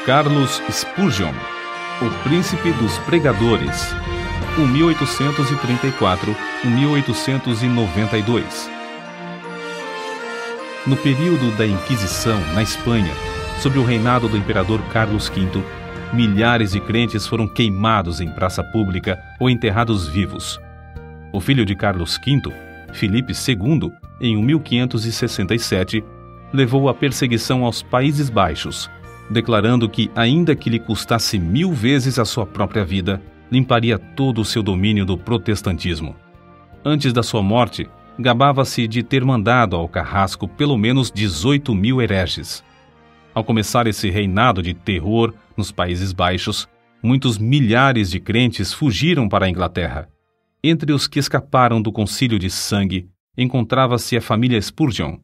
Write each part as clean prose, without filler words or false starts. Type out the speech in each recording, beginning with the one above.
Charles Spurgeon, o príncipe dos pregadores, 1834-1892. No período da Inquisição, na Espanha, sob o reinado do imperador Carlos V, milhares de crentes foram queimados em praça pública ou enterrados vivos. O filho de Carlos V, Filipe II, em 1567, levou a perseguição aos Países Baixos, declarando que, ainda que lhe custasse 1000 vezes a sua própria vida, limparia todo o seu domínio do protestantismo. Antes da sua morte, gabava-se de ter mandado ao carrasco pelo menos 18.000 hereges. Ao começar esse reinado de terror nos Países Baixos, muitos milhares de crentes fugiram para a Inglaterra. Entre os que escaparam do concílio de sangue, encontrava-se a família Spurgeon.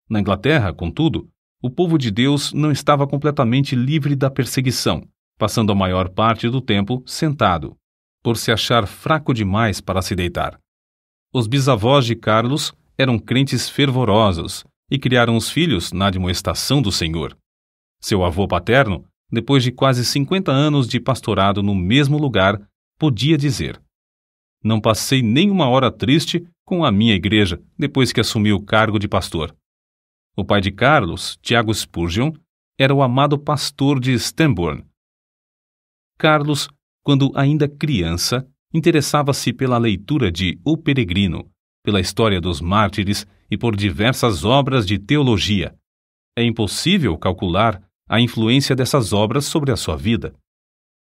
Na Inglaterra, contudo, o povo de Deus não estava completamente livre da perseguição, passando a maior parte do tempo sentado, por se achar fraco demais para se deitar. Os bisavós de Carlos eram crentes fervorosos e criaram os filhos na admoestação do Senhor. Seu avô paterno, depois de quase 50 anos de pastorado no mesmo lugar, podia dizer: "Não passei nem uma hora triste com a minha igreja depois que assumi o cargo de pastor." O pai de Carlos, Tiago Spurgeon, era o amado pastor de Stambourne. Carlos, quando ainda criança, interessava-se pela leitura de O Peregrino, pela história dos mártires e por diversas obras de teologia. É impossível calcular a influência dessas obras sobre a sua vida.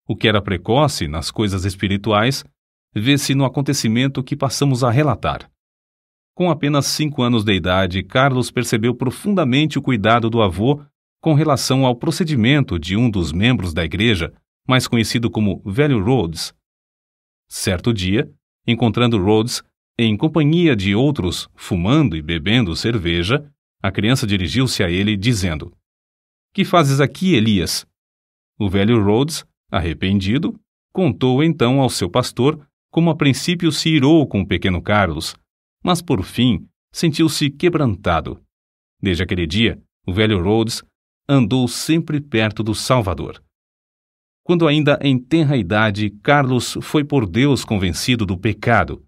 O que era precoce nas coisas espirituais vê-se no acontecimento que passamos a relatar. Com apenas 5 anos de idade, Carlos percebeu profundamente o cuidado do avô com relação ao procedimento de um dos membros da igreja, mais conhecido como Velho Rhodes. Certo dia, encontrando Rhodes em companhia de outros fumando e bebendo cerveja, a criança dirigiu-se a ele dizendo: "Que fazes aqui, Elias?" O velho Rhodes, arrependido, contou então ao seu pastor como a princípio se irou com o pequeno Carlos, mas por fim sentiu-se quebrantado. Desde aquele dia, o velho Rhodes andou sempre perto do Salvador. Quando ainda em tenra idade, Carlos foi por Deus convencido do pecado.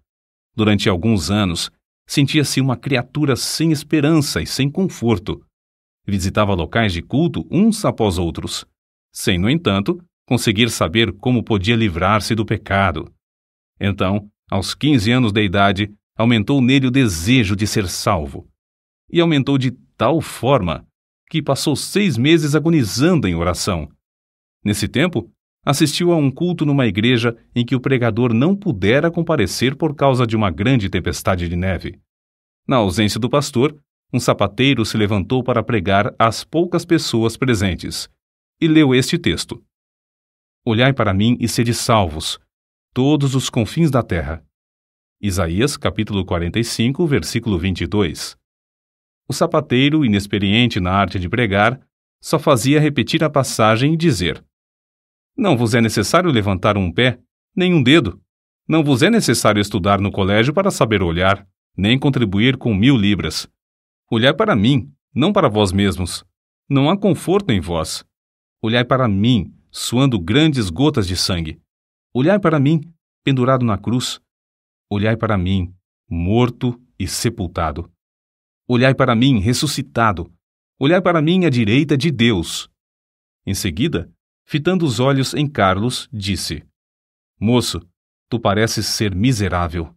Durante alguns anos, sentia-se uma criatura sem esperança e sem conforto. Visitava locais de culto uns após outros, sem, no entanto, conseguir saber como podia livrar-se do pecado. Então, aos 15 anos de idade, aumentou nele o desejo de ser salvo. E aumentou de tal forma que passou 6 meses agonizando em oração. Nesse tempo, assistiu a um culto numa igreja em que o pregador não pudera comparecer por causa de uma grande tempestade de neve. Na ausência do pastor, um sapateiro se levantou para pregar às poucas pessoas presentes e leu este texto: "Olhai para mim e sede salvos, todos os confins da terra." Isaías, capítulo 45, versículo 22. O sapateiro, inexperiente na arte de pregar, só fazia repetir a passagem e dizer: "Não vos é necessário levantar um pé, nem um dedo. Não vos é necessário estudar no colégio para saber olhar, nem contribuir com 1000 libras. Olhai para mim, não para vós mesmos. Não há conforto em vós. Olhai para mim, suando grandes gotas de sangue. Olhai para mim, pendurado na cruz. Olhai para mim, morto e sepultado. Olhai para mim, ressuscitado. Olhai para mim à direita de Deus." Em seguida, fitando os olhos em Carlos, disse: "Moço, tu pareces ser miserável.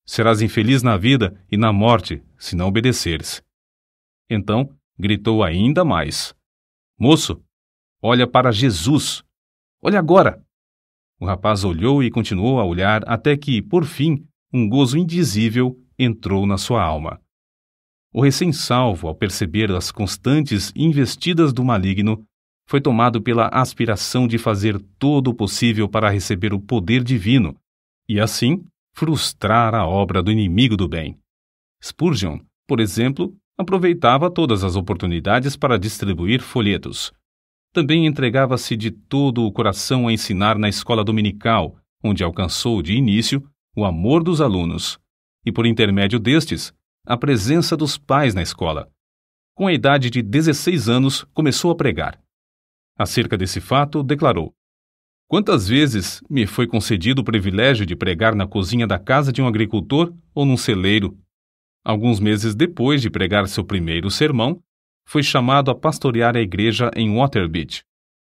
Serás infeliz na vida e na morte, se não obedeceres." Então, gritou ainda mais: "Moço, olha para Jesus. Olha agora." O rapaz olhou e continuou a olhar até que, por fim, um gozo indizível entrou na sua alma. O recém-salvo, ao perceber as constantes investidas do maligno, foi tomado pela aspiração de fazer todo o possível para receber o poder divino e, assim, frustrar a obra do inimigo do bem. Spurgeon, por exemplo, aproveitava todas as oportunidades para distribuir folhetos. Também entregava-se de todo o coração a ensinar na escola dominical, onde alcançou de início o amor dos alunos e, por intermédio destes, a presença dos pais na escola. Com a idade de 16 anos, começou a pregar. Acerca desse fato, declarou: "Quantas vezes me foi concedido o privilégio de pregar na cozinha da casa de um agricultor ou num celeiro? Alguns meses depois de pregar seu primeiro sermão, foi chamado a pastorear a igreja em Waterbeach.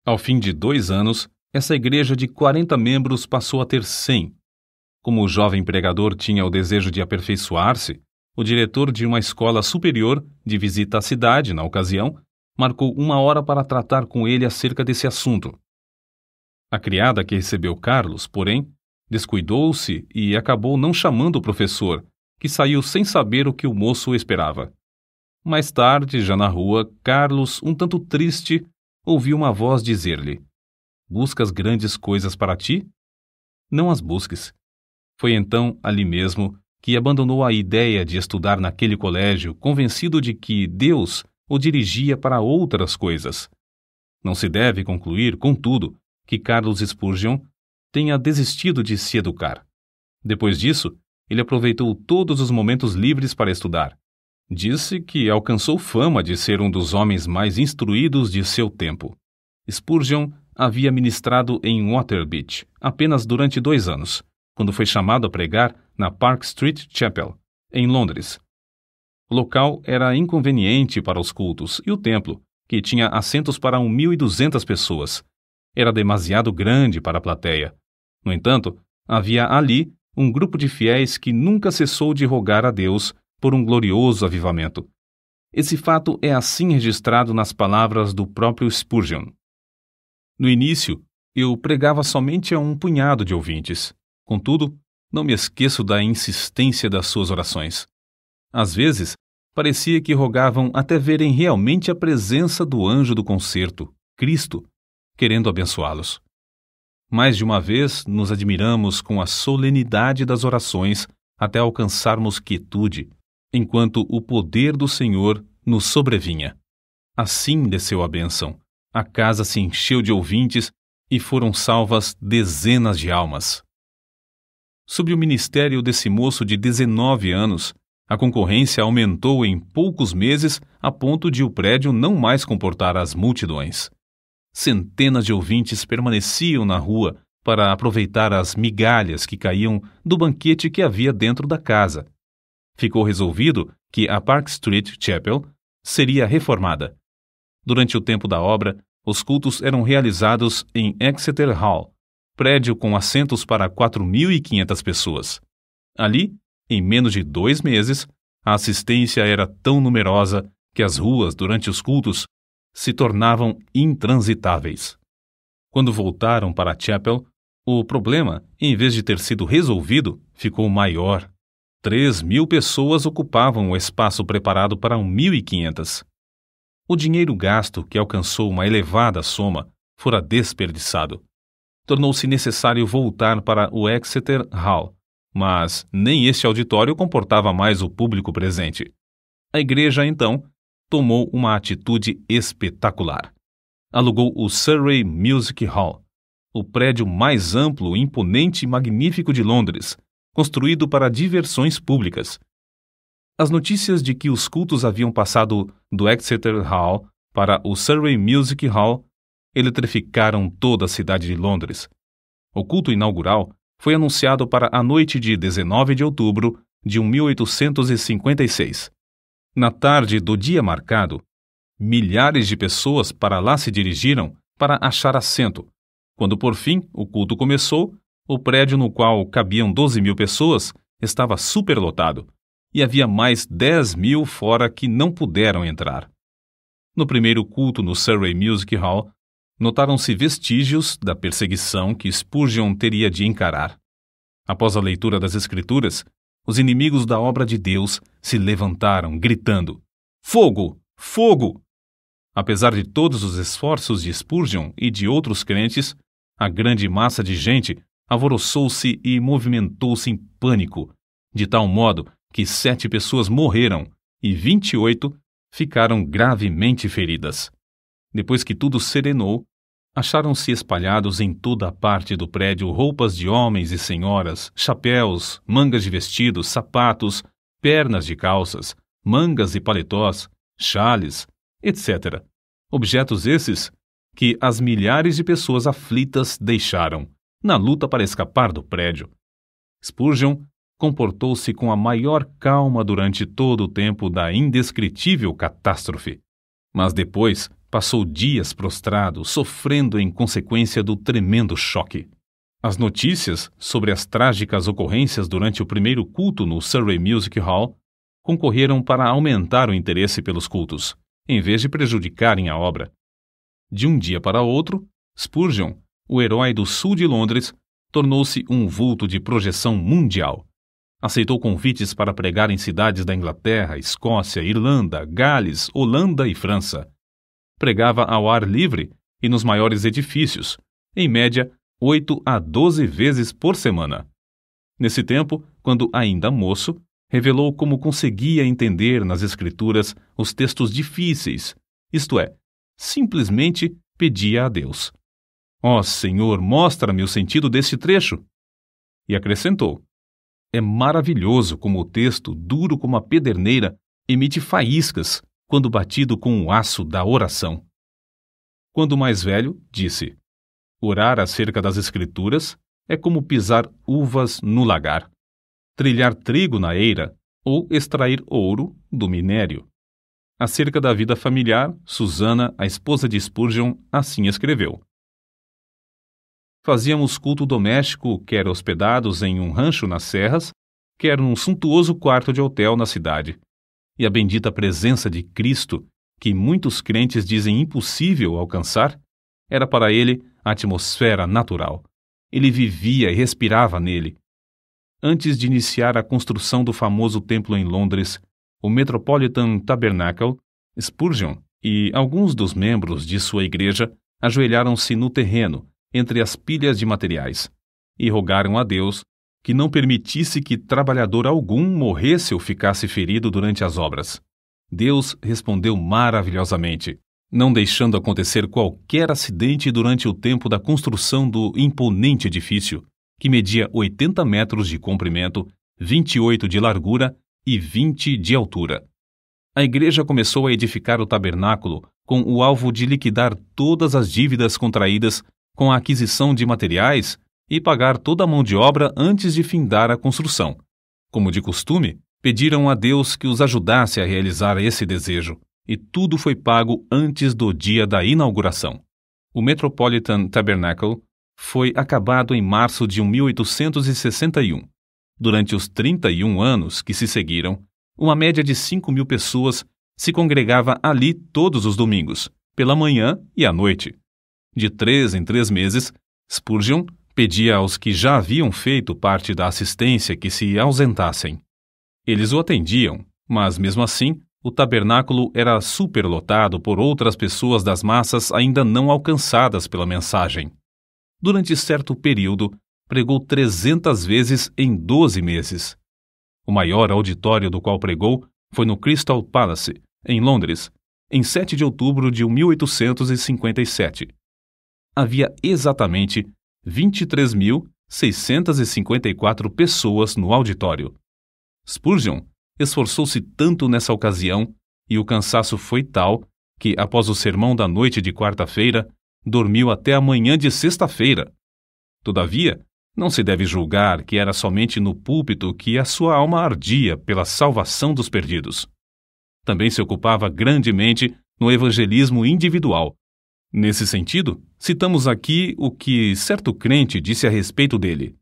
Ao fim de 2 anos, essa igreja de 40 membros passou a ter 100. Como o jovem pregador tinha o desejo de aperfeiçoar-se, o diretor de uma escola superior, de visita à cidade na ocasião, marcou 1 hora para tratar com ele acerca desse assunto. A criada que recebeu Carlos, porém, descuidou-se e acabou não chamando o professor, que saiu sem saber o que o moço esperava. Mais tarde, já na rua, Carlos, um tanto triste, ouviu uma voz dizer-lhe: "Buscas grandes coisas para ti? Não as busques." Foi então, ali mesmo, que abandonou a ideia de estudar naquele colégio, convencido de que Deus o dirigia para outras coisas. Não se deve concluir, contudo, que Carlos Spurgeon tenha desistido de se educar. Depois disso, ele aproveitou todos os momentos livres para estudar. Disse que alcançou fama de ser um dos homens mais instruídos de seu tempo. Spurgeon havia ministrado em Waterbeach apenas durante 2 anos, quando foi chamado a pregar na Park Street Chapel, em Londres. O local era inconveniente para os cultos e o templo, que tinha assentos para 1.200 pessoas, era demasiado grande para a plateia. No entanto, havia ali um grupo de fiéis que nunca cessou de rogar a Deus por um glorioso avivamento. Esse fato é assim registrado nas palavras do próprio Spurgeon. No início, eu pregava somente a um punhado de ouvintes. Contudo, não me esqueço da insistência das suas orações. Às vezes, parecia que rogavam até verem realmente a presença do anjo do concerto, Cristo, querendo abençoá-los. Mais de uma vez nos admiramos com a solenidade das orações até alcançarmos quietude, enquanto o poder do Senhor nos sobrevinha. Assim desceu a bênção. A casa se encheu de ouvintes e foram salvas dezenas de almas. Sob o ministério desse moço de 19 anos, a concorrência aumentou em poucos meses a ponto de o prédio não mais comportar as multidões. Centenas de ouvintes permaneciam na rua para aproveitar as migalhas que caíam do banquete que havia dentro da casa. Ficou resolvido que a Park Street Chapel seria reformada. Durante o tempo da obra, os cultos eram realizados em Exeter Hall, prédio com assentos para 4.500 pessoas. Ali, em menos de 2 meses, a assistência era tão numerosa que as ruas, durante os cultos, se tornavam intransitáveis. Quando voltaram para a Chapel, o problema, em vez de ter sido resolvido, ficou maior. 3.000 pessoas ocupavam o espaço preparado para 1.500. O dinheiro gasto, que alcançou uma elevada soma, fora desperdiçado. Tornou-se necessário voltar para o Exeter Hall, mas nem este auditório comportava mais o público presente. A igreja, então, tomou uma atitude espetacular. Alugou o Surrey Music Hall, o prédio mais amplo, imponente e magnífico de Londres, construído para diversões públicas. As notícias de que os cultos haviam passado do Exeter Hall para o Surrey Music Hall eletrificaram toda a cidade de Londres. O culto inaugural foi anunciado para a noite de 19 de outubro de 1856. Na tarde do dia marcado, milhares de pessoas para lá se dirigiram para achar assento. Quando por fim o culto começou, o prédio no qual cabiam 12.000 pessoas estava superlotado e havia mais 10.000 fora que não puderam entrar. No primeiro culto no Surrey Music Hall, notaram-se vestígios da perseguição que Spurgeon teria de encarar. Após a leitura das Escrituras, os inimigos da obra de Deus se levantaram, gritando: "Fogo! Fogo!" Apesar de todos os esforços de Spurgeon e de outros crentes, a grande massa de gente alvoroçou-se e movimentou-se em pânico, de tal modo que 7 pessoas morreram e 28 ficaram gravemente feridas. Depois que tudo serenou, acharam-se espalhados em toda a parte do prédio roupas de homens e senhoras, chapéus, mangas de vestidos, sapatos, pernas de calças, mangas e paletós, chales, etc. Objetos esses que as milhares de pessoas aflitas deixaram, na luta para escapar do prédio. Spurgeon comportou-se com a maior calma durante todo o tempo da indescritível catástrofe, mas depois passou dias prostrado, sofrendo em consequência do tremendo choque. As notícias sobre as trágicas ocorrências durante o primeiro culto no Surrey Music Hall concorreram para aumentar o interesse pelos cultos, em vez de prejudicarem a obra. De um dia para outro, Spurgeon, o herói do sul de Londres, tornou-se um vulto de projeção mundial. Aceitou convites para pregar em cidades da Inglaterra, Escócia, Irlanda, Gales, Holanda e França. Pregava ao ar livre e nos maiores edifícios, em média 8 a 12 vezes por semana. Nesse tempo, quando ainda moço, revelou como conseguia entender nas Escrituras os textos difíceis, isto é, simplesmente pedia a Deus: "Ó Senhor, mostra-me o sentido deste trecho." E acrescentou: "É maravilhoso como o texto, duro como a pederneira, emite faíscas quando batido com o aço da oração." Quando mais velho, disse: "Orar acerca das Escrituras é como pisar uvas no lagar, trilhar trigo na eira ou extrair ouro do minério." Acerca da vida familiar, Susana, a esposa de Spurgeon, assim escreveu: "Fazíamos culto doméstico, quer hospedados em um rancho nas serras, quer num suntuoso quarto de hotel na cidade. E a bendita presença de Cristo, que muitos crentes dizem impossível alcançar, era para ele a atmosfera natural. Ele vivia e respirava nele. Antes de iniciar a construção do famoso templo em Londres, o Metropolitan Tabernacle, Spurgeon e alguns dos membros de sua igreja ajoelharam-se no terreno, entre as pilhas de materiais, e rogaram a Deus que não permitisse que trabalhador algum morresse ou ficasse ferido durante as obras. Deus respondeu maravilhosamente, não deixando acontecer qualquer acidente durante o tempo da construção do imponente edifício, que media 80 metros de comprimento, 28 de largura e 20 de altura. A igreja começou a edificar o tabernáculo com o alvo de liquidar todas as dívidas contraídas com a aquisição de materiais e pagar toda a mão de obra antes de findar a construção. Como de costume, pediram a Deus que os ajudasse a realizar esse desejo, e tudo foi pago antes do dia da inauguração. O Metropolitan Tabernacle foi acabado em março de 1861. Durante os 31 anos que se seguiram, uma média de 5.000 pessoas se congregava ali todos os domingos, pela manhã e à noite. De 3 em 3 meses, Spurgeon pedia aos que já haviam feito parte da assistência que se ausentassem. Eles o atendiam, mas mesmo assim, o tabernáculo era superlotado por outras pessoas das massas ainda não alcançadas pela mensagem. Durante certo período, pregou 300 vezes em 12 meses. O maior auditório do qual pregou foi no Crystal Palace, em Londres, em 7 de outubro de 1857. Havia exatamente 23.654 pessoas no auditório. Spurgeon esforçou-se tanto nessa ocasião e o cansaço foi tal que, após o sermão da noite de quarta-feira, dormiu até a manhã de sexta-feira. Todavia, não se deve julgar que era somente no púlpito que a sua alma ardia pela salvação dos perdidos. Também se ocupava grandemente no evangelismo individual. Nesse sentido, citamos aqui o que certo crente disse a respeito dele: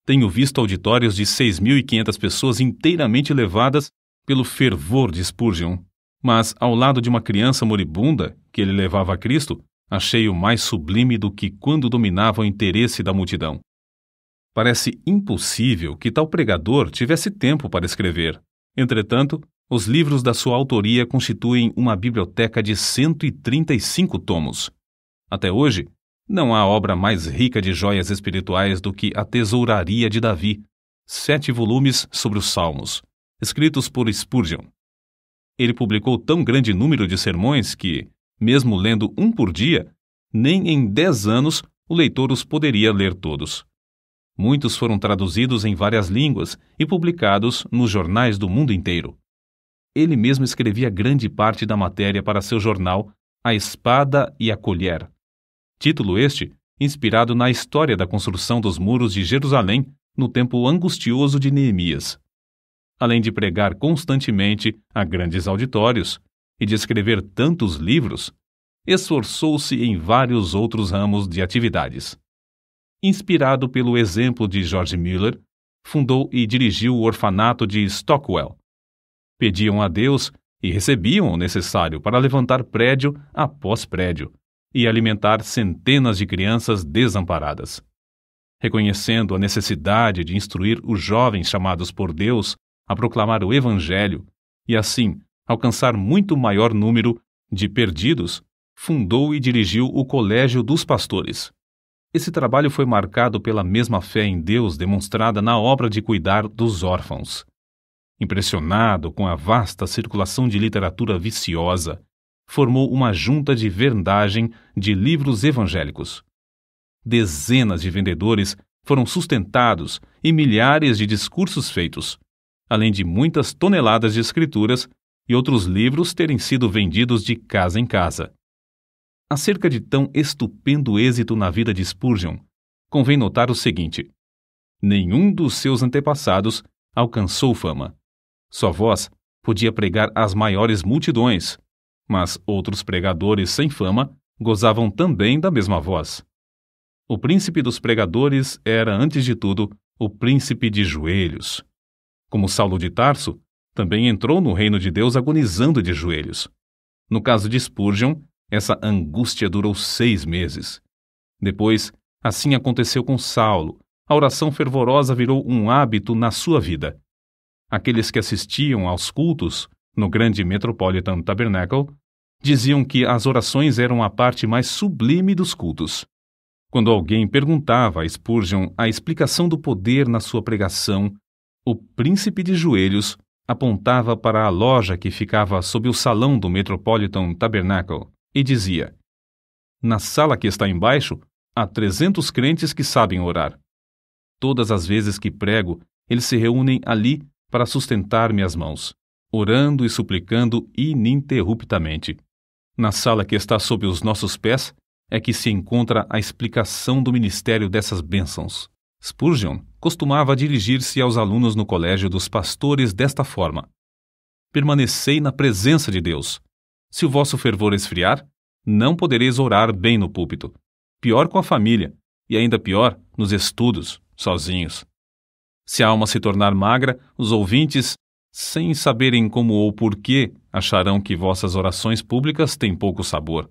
"Tenho visto auditórios de 6.500 pessoas inteiramente levadas pelo fervor de Spurgeon, mas ao lado de uma criança moribunda que ele levava a Cristo, achei-o mais sublime do que quando dominava o interesse da multidão." Parece impossível que tal pregador tivesse tempo para escrever. Entretanto, os livros da sua autoria constituem uma biblioteca de 135 tomos. Até hoje, não há obra mais rica de joias espirituais do que A Tesouraria de Davi, 7 volumes sobre os Salmos, escritos por Spurgeon. Ele publicou tão grande número de sermões que, mesmo lendo um por dia, nem em 10 anos o leitor os poderia ler todos. Muitos foram traduzidos em várias línguas e publicados nos jornais do mundo inteiro. Ele mesmo escrevia grande parte da matéria para seu jornal, A Espada e a Colher. Título este inspirado na história da construção dos muros de Jerusalém no tempo angustioso de Neemias. Além de pregar constantemente a grandes auditórios e de escrever tantos livros, esforçou-se em vários outros ramos de atividades. Inspirado pelo exemplo de George Mueller, fundou e dirigiu o orfanato de Stockwell. Pediam a Deus e recebiam o necessário para levantar prédio após prédio e alimentar centenas de crianças desamparadas. Reconhecendo a necessidade de instruir os jovens chamados por Deus a proclamar o Evangelho e, assim, alcançar muito maior número de perdidos, fundou e dirigiu o Colégio dos Pastores. Esse trabalho foi marcado pela mesma fé em Deus demonstrada na obra de cuidar dos órfãos. Impressionado com a vasta circulação de literatura viciosa, formou uma junta de vendagem de livros evangélicos. Dezenas de vendedores foram sustentados e milhares de discursos feitos, além de muitas toneladas de escrituras e outros livros terem sido vendidos de casa em casa. Acerca de tão estupendo êxito na vida de Spurgeon, convém notar o seguinte: nenhum dos seus antepassados alcançou fama. Sua voz podia pregar às maiores multidões, mas outros pregadores sem fama gozavam também da mesma voz. O príncipe dos pregadores era, antes de tudo, o príncipe de joelhos. Como Saulo de Tarso, também entrou no reino de Deus agonizando de joelhos. No caso de Spurgeon, essa angústia durou 6 meses. Depois, assim aconteceu com Saulo. A oração fervorosa virou um hábito na sua vida. Aqueles que assistiam aos cultos no grande Metropolitan Tabernacle diziam que as orações eram a parte mais sublime dos cultos. Quando alguém perguntava a Spurgeon a explicação do poder na sua pregação, o príncipe de joelhos apontava para a loja que ficava sob o salão do Metropolitan Tabernacle e dizia: na sala que está embaixo, há 300 crentes que sabem orar. Todas as vezes que prego, eles se reúnem ali para sustentar minhas mãos, orando e suplicando ininterruptamente. Na sala que está sob os nossos pés é que se encontra a explicação do ministério dessas bênçãos. Spurgeon costumava dirigir-se aos alunos no colégio dos pastores desta forma: permanecei na presença de Deus. Se o vosso fervor esfriar, não podereis orar bem no púlpito. Pior com a família, e ainda pior nos estudos, sozinhos. Se a alma se tornar magra, os ouvintes, sem saberem como ou porquê, acharão que vossas orações públicas têm pouco sabor.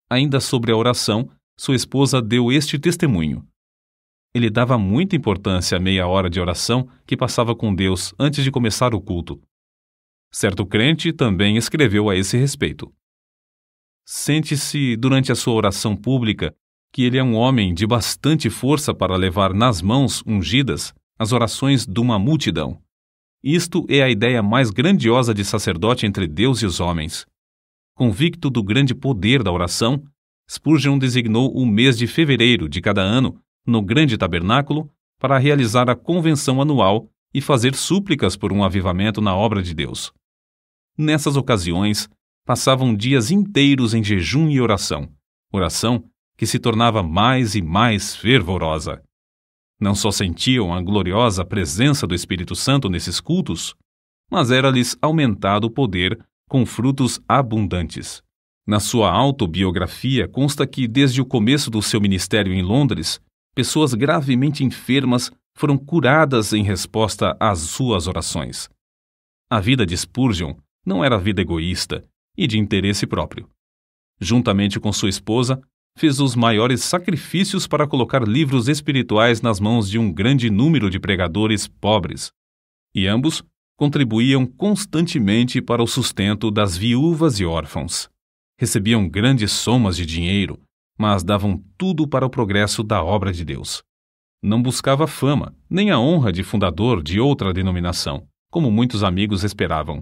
Ainda sobre a oração, sua esposa deu este testemunho: ele dava muita importância à meia hora de oração que passava com Deus antes de começar o culto. Certo crente também escreveu a esse respeito: sente-se durante a sua oração pública que ele é um homem de bastante força para levar nas mãos ungidas as orações de uma multidão. Isto é a ideia mais grandiosa de sacerdote entre Deus e os homens. Convicto do grande poder da oração, Spurgeon designou o mês de fevereiro de cada ano no grande tabernáculo para realizar a convenção anual e fazer súplicas por um avivamento na obra de Deus. Nessas ocasiões, passavam dias inteiros em jejum e oração que se tornava mais e mais fervorosa. Não só sentiam a gloriosa presença do Espírito Santo nesses cultos, mas era-lhes aumentado o poder com frutos abundantes. Na sua autobiografia consta que, desde o começo do seu ministério em Londres, pessoas gravemente enfermas foram curadas em resposta às suas orações. A vida de Spurgeon não era vida egoísta e de interesse próprio. Juntamente com sua esposa, fez os maiores sacrifícios para colocar livros espirituais nas mãos de um grande número de pregadores pobres, e ambos contribuíam constantemente para o sustento das viúvas e órfãos. Recebiam grandes somas de dinheiro, mas davam tudo para o progresso da obra de Deus. Não buscava fama, nem a honra de fundador de outra denominação, como muitos amigos esperavam.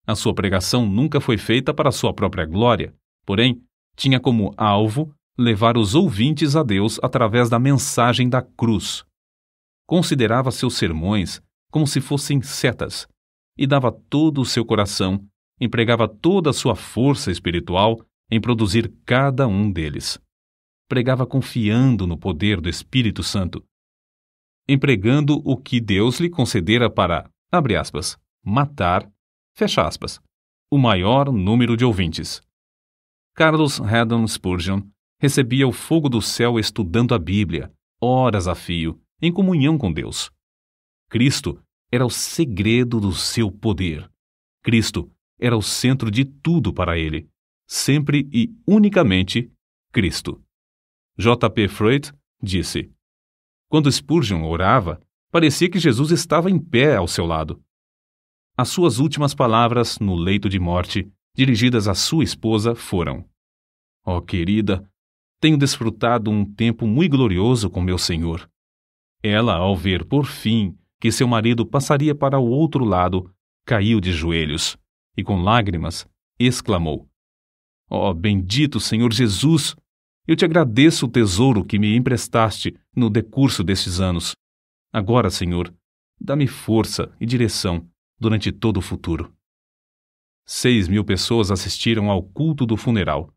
A sua pregação nunca foi feita para sua própria glória, porém, tinha como alvo levar os ouvintes a Deus através da mensagem da cruz. Considerava seus sermões como se fossem setas e dava todo o seu coração empregava toda a sua força espiritual em produzir cada um deles. Pregava confiando no poder do Espírito Santo, empregando o que Deus lhe concedera para, abre aspas, matar, fecha aspas, o maior número de ouvintes. Carlos Haddon Spurgeon recebia o fogo do céu estudando a Bíblia, horas a fio, em comunhão com Deus. Cristo era o segredo do seu poder. Cristo era o centro de tudo para ele. Sempre e unicamente Cristo. J. P. Freud disse: quando Spurgeon orava, parecia que Jesus estava em pé ao seu lado. As suas últimas palavras no leito de morte, dirigidas à sua esposa, foram: ó querida, tenho desfrutado um tempo muito glorioso com meu Senhor. Ela, ao ver, por fim, que seu marido passaria para o outro lado, caiu de joelhos e, com lágrimas, exclamou: ó bendito Senhor Jesus! Eu te agradeço o tesouro que me emprestaste no decurso destes anos. Agora, Senhor, dá-me força e direção durante todo o futuro. 6.000 pessoas assistiram ao culto do funeral.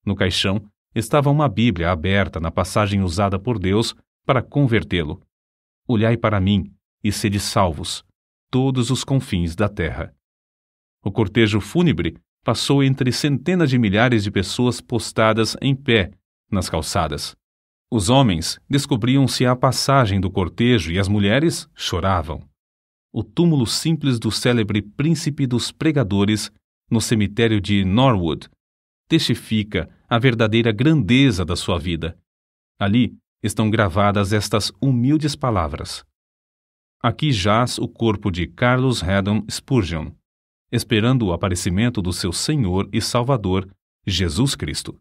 No caixão estava uma Bíblia aberta na passagem usada por Deus para convertê-lo. Olhai para mim e sede salvos, todos os confins da terra. O cortejo fúnebre passou entre centenas de milhares de pessoas postadas em pé nas calçadas. Os homens descobriam-se à passagem do cortejo e as mulheres choravam. O túmulo simples do célebre príncipe dos pregadores no cemitério de Norwood testifica a verdadeira grandeza da sua vida. Ali estão gravadas estas humildes palavras: aqui jaz o corpo de Carlos Haddon Spurgeon, esperando o aparecimento do seu Senhor e Salvador, Jesus Cristo.